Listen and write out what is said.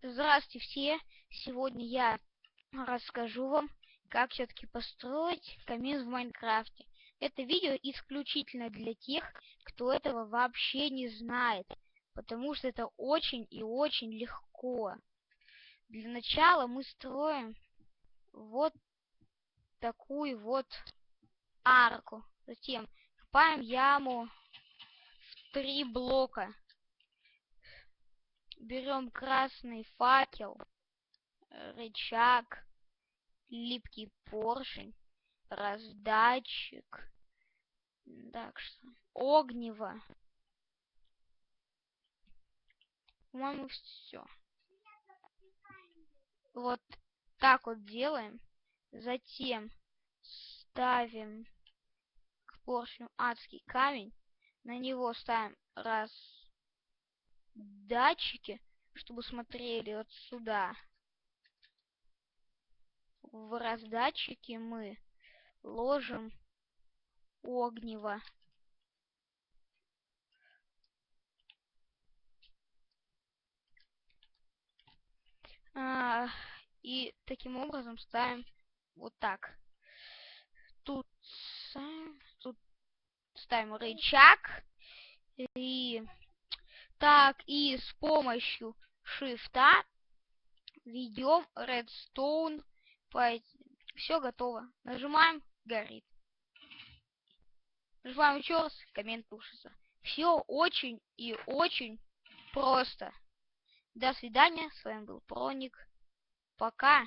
Здравствуйте все! Сегодня я расскажу вам, как все-таки построить камин в Майнкрафте. Это видео исключительно для тех, кто этого вообще не знает, потому что это очень и очень легко. Для начала мы строим вот такую вот арку. Затем копаем яму в 3 блока. Берем красный факел, рычаг, липкий поршень, раздатчик, так что огниво. По-моему, все. Вот так вот делаем. Затем ставим к поршню адский камень. На него ставим раздатчики, чтобы смотрели вот сюда. В раздатчики мы ложим огниво. И таким образом ставим вот так. Тут ставим рычаг. И с помощью шифта ведем редстоун. Все готово. Нажимаем, горит. Нажимаем еще раз, коммент тушится. Все очень и очень просто. До свидания. С вами был Проник. Пока.